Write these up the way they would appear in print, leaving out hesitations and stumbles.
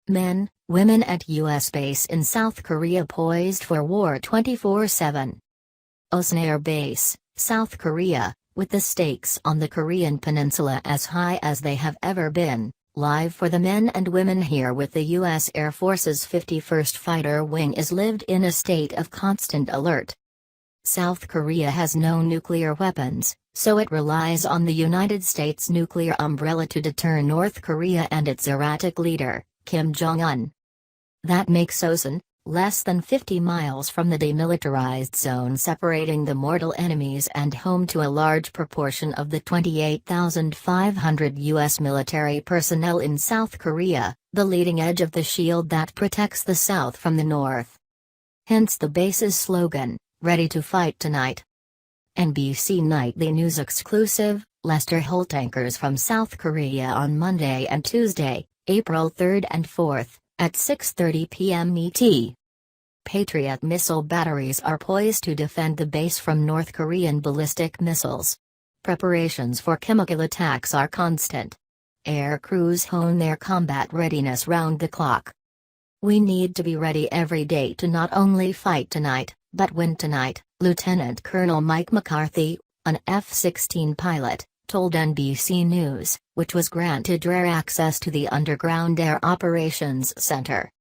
Men, women at U.S. base in South Korea poised for war 24/7. OSAN Air Base, South Korea, with the stakes on the Korean peninsula as high as they have ever been, live for the men and women here with the U.S. Air Force's 51st Fighter Wing is lived in a state of constant alert. South Korea has no nuclear weapons, so it relies on the United States nuclear umbrella to deter North Korea and its erratic leader, Kim Jong Un. That makes OSAN, less than 50 miles from the demilitarized zone separating the mortal enemies and home to a large proportion of the 28,500 U.S. military personnel in South Korea, the leading edge of the shield that protects the South from the North. Hence the base's slogan, "Ready to fight tonight." NBC Nightly News exclusive, Lester Holt anchors from South Korea on Monday and Tuesday, April 3 and 4, at 6:30 p.m. ET. Patriot missile batteries are poised to defend the base from North Korean ballistic missiles. Preparations for chemical attacks are constant. Air crews hone their combat readiness round the clock. "We need to be ready every day to not only fight tonight, but win tonight," Lieutenant Colonel Mike McCarthy, an F-16 pilot, told NBC News, which was granted rare access to the Underground Air Operations Center.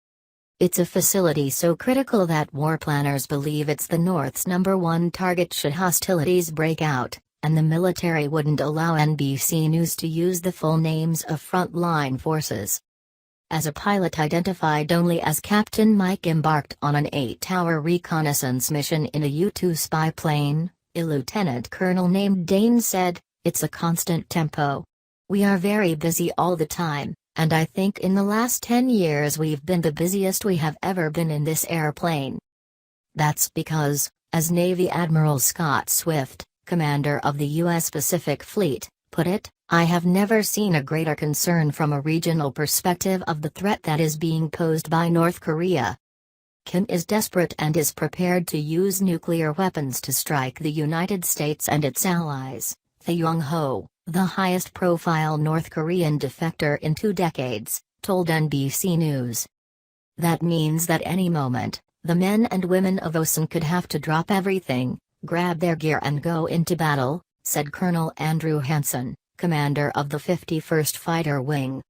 "It's a facility so critical that war planners believe it's the North's #1 target should hostilities break out, and the military wouldn't allow NBC News to use the full names of frontline forces." As a pilot identified only as Captain Mike embarked on an 8-hour reconnaissance mission in a U-2 spy plane, a lieutenant colonel named Dane said, "It's a constant tempo. We are very busy all the time, and I think in the last 10 years we've been the busiest we have ever been in this airplane. That's because, as Navy Admiral Scott Swift, commander of the U.S. Pacific Fleet, put it, I have never seen a greater concern from a regional perspective of the threat that is being posed by North Korea. Kim is desperate and is prepared to use nuclear weapons to strike the United States and its allies," Thae Yong-ho, the highest-profile North Korean defector in 2 decades, told NBC News. "That means that any moment, the men and women of OSAN could have to drop everything, grab their gear and go into battle," said Colonel Andrew Hansen, commander of the 51st Fighter Wing.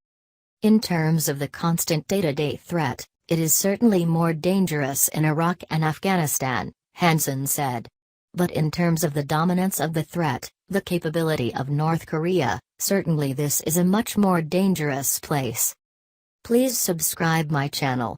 "In terms of the constant day-to-day threat, it is certainly more dangerous in Iraq and Afghanistan," Hansen said. "But in terms of the dominance of the threat, the capability of North Korea, certainly this is a much more dangerous place." Please subscribe my channel.